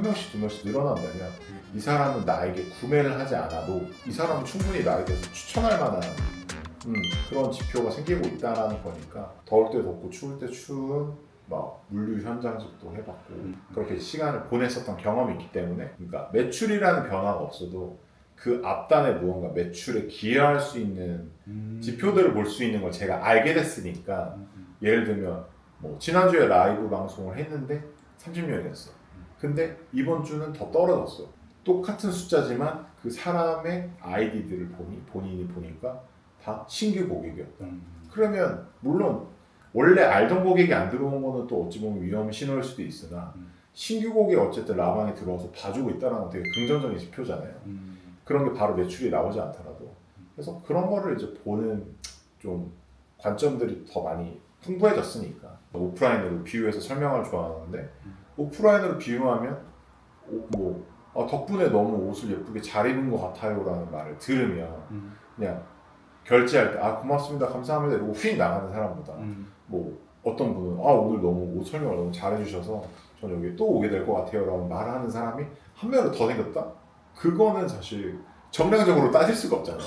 한 명씩 두 명씩 늘어난다면 이 사람은 나에게 구매를 하지 않아도 이 사람은 충분히 나에 대해서 추천할 만한 그런 지표가 생기고 있다는 거니까 더울 때 덥고 추울 때 추운 막 물류 현장직도 해봤고 그렇게 시간을 보냈었던 경험이 있기 때문에 그러니까 매출이라는 변화가 없어도 그 앞단에 무언가 매출에 기여할 수 있는 지표들을 볼 수 있는 걸 제가 알게 됐으니까 예를 들면 뭐 지난주에 라이브 방송을 했는데 30명이 됐어. 근데 이번 주는 더 떨어졌어. 똑같은 숫자지만 그 사람의 아이디들을 본인이 보니까 다 신규 고객이었다. 그러면 물론 원래 알던 고객이 안 들어온 거는 또 어찌 보면 위험 신호일 수도 있으나 신규 고객이 어쨌든 라방에 들어와서 봐주고 있다는 건 되게 긍정적인 지표잖아요. 그런 게 바로 매출이 나오지 않더라도 그래서 그런 거를 이제 보는 좀 관점들이 더 많이 풍부해졌으니까 오프라인으로 비유해서 설명을 좋아하는데 오프라인으로 비유하면 덕분에 너무 옷을 예쁘게 잘 입은 것 같아요 라는 말을 들으면 그냥 결제할 때 고맙습니다 감사합니다 이러고 휙 나가는 사람보다 뭐 어떤 분은 오늘 너무 옷 설명을 너무 잘해주셔서 저는 여기 또 오게 될 것 같아요 라고 말하는 사람이 한 명으로 더 생겼다? 그거는 사실 정량적으로 따질 수가 없잖아요.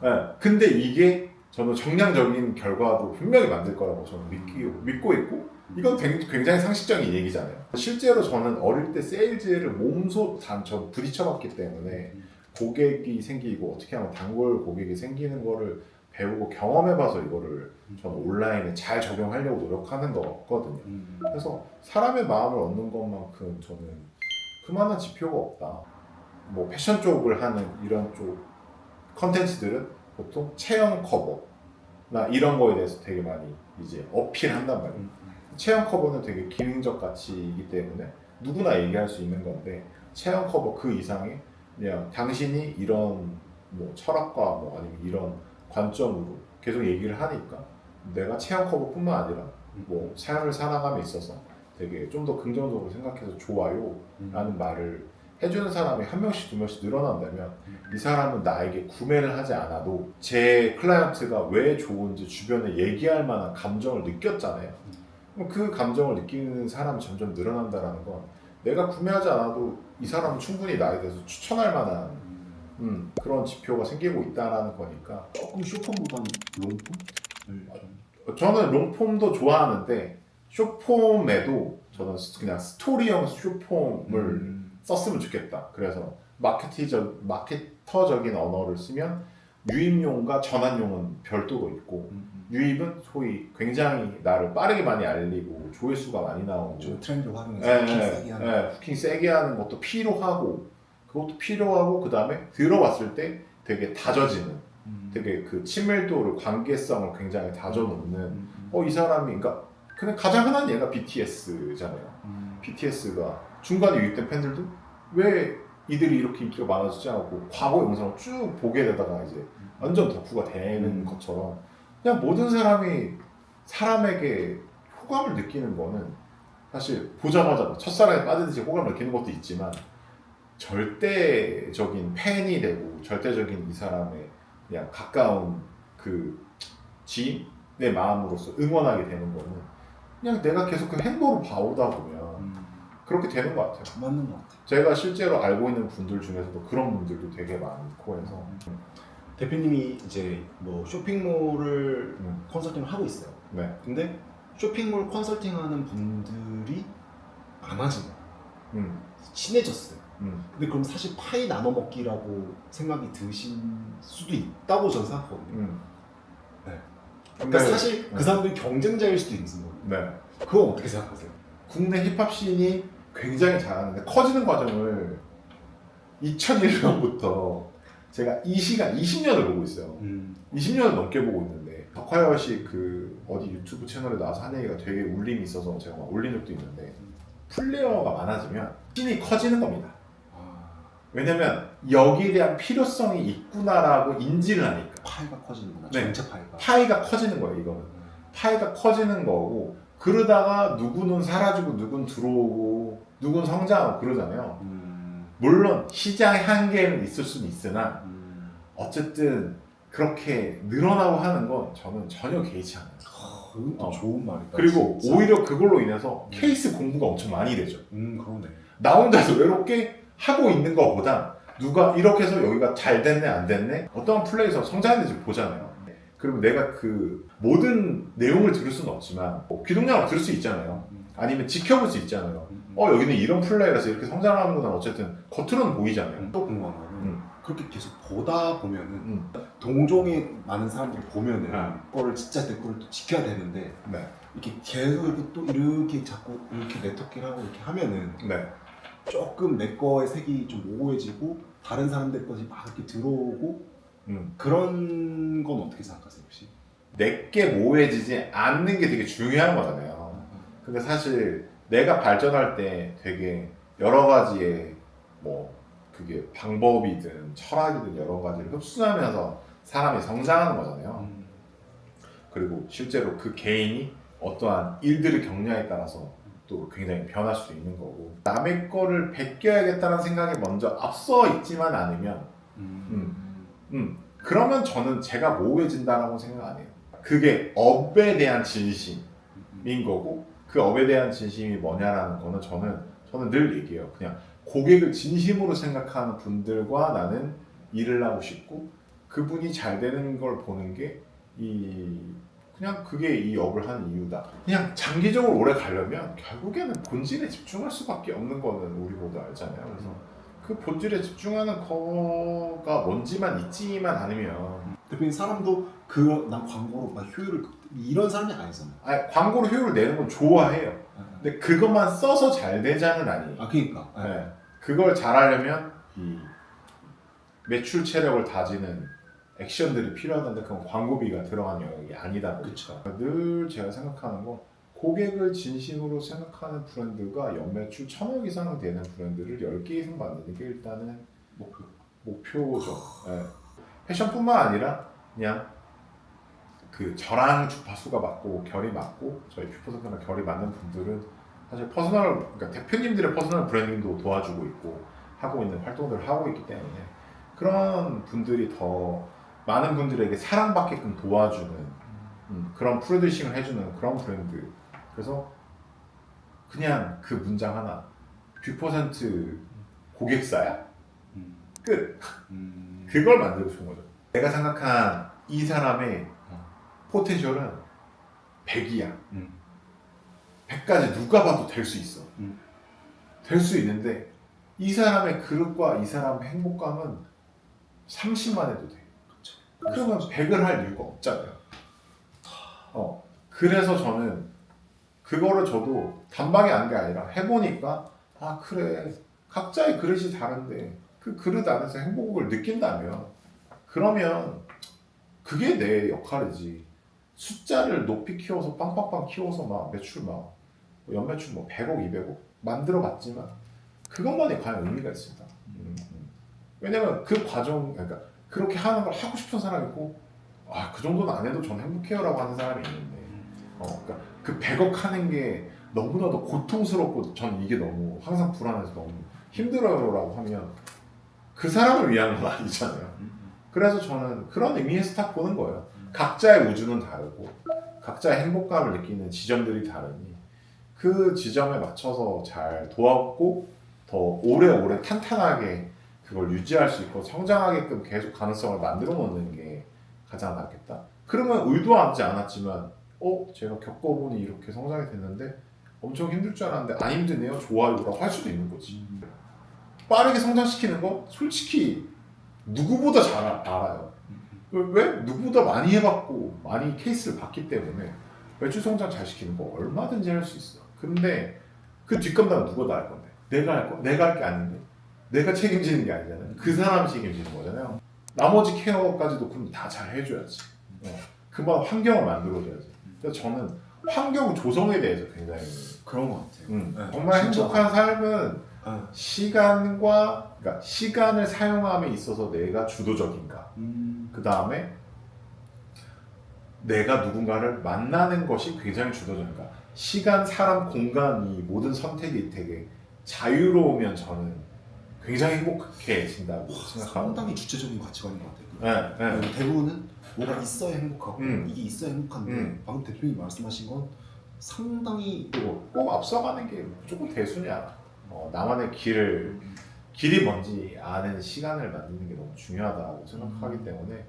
네. 근데 이게 저는 정량적인 결과도 분명히 만들 거라고 저는 믿고 있고 이건 굉장히 상식적인 얘기잖아요. 실제로 저는 어릴 때 세일즈를 전 부딪혀봤기 때문에 고객이 생기고 어떻게 하면 단골 고객이 생기는 거를 배우고 경험해봐서 이거를 저는 온라인에 잘 적용하려고 노력하는 거거든요. 그래서 사람의 마음을 얻는 것만큼 저는 그만한 지표가 없다. 뭐 패션 쪽을 하는 이런 쪽 컨텐츠들은 보통 체형 커버나 이런 거에 대해서 되게 많이 이제 어필한단 말이에요. 체형 커버는 되게 기능적 가치이기 때문에 누구나 얘기할 수 있는 건데 체형 커버 그 이상의 그냥 당신이 이런 뭐 철학과 뭐 아니면 이런 관점으로 계속 얘기를 하니까 내가 체형 커버뿐만 아니라 뭐 삶을 살아감에 있어서 되게 좀 더 긍정적으로 생각해서 좋아요 라는 말을 해주는 사람이 한 명씩 두 명씩 늘어난다면 이 사람은 나에게 구매를 하지 않아도 제 클라이언트가 왜 좋은지 주변에 얘기할 만한 감정을 느꼈잖아요. 그럼 그 감정을 느끼는 사람이 점점 늘어난다는 건 내가 구매하지 않아도 이 사람은 충분히 나에 대해서 추천할 만한 그런 지표가 생기고 있다는 거니까 조금 숏폼보다는 롱폼? 저는 롱폼도 좋아하는데 숏폼에도 저는 그냥 스토리형 숏폼을 썼으면 좋겠다. 그래서 마케터적인 언어를 쓰면 유입용과 전환용은 별도로 있고 유입은 소위 굉장히 나를 빠르게 많이 알리고 조회수가 많이 나오고 트렌드를 활용해서 후킹 세게 하는 것도 필요하고 그 다음에 들어왔을 때 되게 다져지는 되게 그 친밀도를 관계성을 굉장히 다져놓는 이 사람이 그냥 가장 흔한 예가 BTS잖아요. BTS가 중간에 유입된 팬들도 왜 이들이 이렇게 인기가 많아지지 않고 과거 영상을 쭉 보게 되다가 이제 완전 덕후가 되는 것처럼 그냥 모든 사람에게 호감을 느끼는 거는 사실 보자마자 첫사랑에 빠지듯이 호감을 느끼는 것도 있지만 절대적인 팬이 되고 절대적인 이 사람의 그냥 가까운 그 지인의 마음으로서 응원하게 되는 거는 그냥 내가 계속 그 행보를 봐오다 보면 그렇게 되는 것 같아요. 맞는 것 같아요. 제가 실제로 알고 있는 분들 중에서도 그런 분들도 되게 많고 해서 대표님이 이제 뭐 쇼핑몰을 컨설팅을 하고 있어요. 네. 근데 쇼핑몰 컨설팅하는 분들이 많아진 거예요. 친해졌어요. 근데 그럼 사실 파이 나눠 먹기라고 생각이 드신 수도 있다고 저는 생각하거든요. 네. 그러니까 사실 그 사람들이 경쟁자일 수도 있는 거예요. 네. 그건 어떻게 생각하세요? 국내 힙합 씬이 굉장히 잘하는데 커지는 과정을 2001년부터 제가 이 시간 20년을 보고 있어요. 20년을 넘게 보고 있는데 덕화여시 그 어디 유튜브 채널에 나와서 한 얘기가 되게 울림이 있어서 제가 막 올린 적도 있는데 플레이어가 많아지면 씬이 커지는 겁니다. 왜냐면 여기에 대한 필요성이 있구나라고 인지를 하니까 파이가 커지는구나. 네. 전체 파이가. 파이가 커지는 거예요. 이거는 파이가 커지는 거고 그러다가 누구는 사라지고 누구는 들어오고 누구는 성장하고 그러잖아요. 물론 시장의 한계는 있을 수는 있으나 어쨌든 그렇게 늘어나고 하는 건 저는 전혀 개의치 않아요. 그건 또 좋은 말이다. 그리고 진짜. 오히려 그걸로 인해서 케이스 공부가 엄청 많이 되죠. 그러네. 나 혼자서 외롭게 하고 있는 것보다 누가 이렇게 해서 여기가 잘 됐네 안 됐네 어떠한 플레이에서 성장했는지 보잖아요. 그리고 내가 그 모든 내용을 들을 수는 없지만 뭐 귀동냥을 들을 수 있잖아요. 아니면 지켜볼 수 있잖아요. 여기는 이런 플레이라서 이렇게 성장하는구나. 어쨌든 겉으로는 보이잖아요. 또 궁금한 거는 그렇게 계속 보다 보면은 동종의 많은 사람들이 보면은 그거를 진짜 댓글을 또 지켜야 되는데 네. 이렇게 계속 이렇게 또 이렇게 자꾸 이렇게 네트워킹하고 이렇게 하면은 네. 조금 내 거의 색이 좀 모호해지고 다른 사람들 것이 막 이렇게 들어오고 그런 건 어떻게 생각하세요 혹시? 내게 모호해지지 않는 게 되게 중요한 거잖아요. 근데 사실 내가 발전할 때 되게 여러 가지의 뭐 그게 방법이든 철학이든 여러 가지를 흡수하면서 사람이 성장하는 거잖아요. 그리고 실제로 그 개인이 어떠한 일들을 겪냐에 따라서 또 굉장히 변할 수도 있는 거고 남의 거를 베껴야겠다는 생각이 먼저 앞서 있지만 않으면 그러면 저는 제가 모호해진다라고 생각 안 해요. 그게 업에 대한 진심인 거고 그 업에 대한 진심이 뭐냐라는 거는 저는 늘 얘기해요. 그냥 고객을 진심으로 생각하는 분들과 나는 일을 하고 싶고 그분이 잘 되는 걸 보는 게 그냥 그게 이 업을 하는 이유다. 그냥 장기적으로 오래 가려면 결국에는 본질에 집중할 수밖에 없는 거는 우리 모두 알잖아요. 그래서 그 본질에 집중하는 거가 뭔지만 있지만 않으면 대표님 사람도 난 광고로 막 효율을 이런 사람이 아니잖아요. 아니, 광고로 효율을 내는 건 좋아해요. 근데 그것만 써서 잘 되자는 아니에요. 그러니까. 네. 그걸 잘하려면 이 매출 체력을 다지는 액션들이 필요하던데 그건 광고비가 들어간 영역이 아니다 보니까 늘 제가 생각하는 건 고객을 진심으로 생각하는 브랜드가 연매출 1,000억 이상 되는 브랜드를 10개 이상 만드는 게 일단은 목표죠. 네. 패션뿐만 아니라 그냥 그 저랑 주파수가 맞고 결이 맞고 저희 뷰퍼센터랑 결이 맞는 분들은 사실 그러니까 대표님들의 퍼스널 브랜딩도 도와주고 있고 하고 있는 활동들을 하고 있기 때문에 그런 분들이 더 많은 분들에게 사랑받게끔 도와주는 그런 프로듀싱을 해주는 그런 브랜드. 그래서 그냥 그 문장 하나 뷰퍼센트 고객사야? 끝. 그걸 만들고 싶은 거죠. 내가 생각한 이 사람의 포텐셜은 100이야. 100까지 누가 봐도 될 수 있어. 될 수 있는데 이 사람의 그릇과 이 사람의 행복감은 30만 해도 돼. 그러면 100을 할 이유가 없잖아요. 그래서 저는 그거를 저도 단박에 한 게 아니라 해보니까 그래 각자의 그릇이 다른데 그 그릇 안에서 행복을 느낀다면 그러면 그게 내 역할이지. 숫자를 높이 키워서 빵빵빵 키워서 막 매출 연매출 100억 200억 만들어 봤지만 그것만이 과연 의미가 있을까? 왜냐면 그 과정 그러니까 그렇게 하는 걸 하고 싶은 사람이 있고 그 정도는 안 해도 전 행복해요라고 하는 사람이 있는데 그러니까 그 100억 하는 게 너무나도 고통스럽고 전 이게 너무 항상 불안해서 너무 힘들어요라고 하면 그 사람을 위한 건 아니잖아요. 그래서 저는 그런 의미에서 딱 보는 거예요. 각자의 우주는 다르고 각자의 행복감을 느끼는 지점들이 다르니 그 지점에 맞춰서 잘 도왔고 더 오래오래 탄탄하게 그걸 유지할 수 있고 성장하게끔 계속 가능성을 만들어 놓는 게 가장 낫겠다. 그러면 의도하지 않았지만 제가 겪어보니 이렇게 성장이 됐는데 엄청 힘들 줄 알았는데 안 힘드네요. 좋아요라고 할 수도 있는 거지. 빠르게 성장시키는 거 솔직히 누구보다 잘 알아요. 왜? 누구보다 많이 해봤고 많이 케이스를 봤기 때문에 매출 성장 잘 시키는 거 얼마든지 할 수 있어. 근데 그 뒷감당은 누가 다 할 건데? 내가 할 거? 내가 할 게 아닌데? 내가 책임지는 게 아니잖아요. 그 사람이 책임지는 거잖아요. 나머지 케어까지도 그럼 다 잘 해줘야지. 그만 환경을 만들어줘야지. 그래서 저는 환경 조성에 대해서 굉장히 그런 것 같아요. 정말 진짜. 행복한 삶은 그러니까 시간을 사용함에 있어서 내가 주도적인가. 그 다음에 내가 누군가를 만나는 것이 굉장히 주도적인가. 시간, 사람, 공간 이 모든 선택이 되게 자유로우면 저는 굉장히 행복해진다고 생각합니다. 상당히 주체적인 가치관인 것 같아요. 네. 대부분은 뭐가 있어야 행복하고 이게 있어야 행복한데 방금 대표님이 말씀하신 건 상당히 그리고 꼭 앞서가는 게 무조건 대수냐. 나만의 길이 뭔지 아는 시간을 만드는 게 너무 중요하다고 생각하기 때문에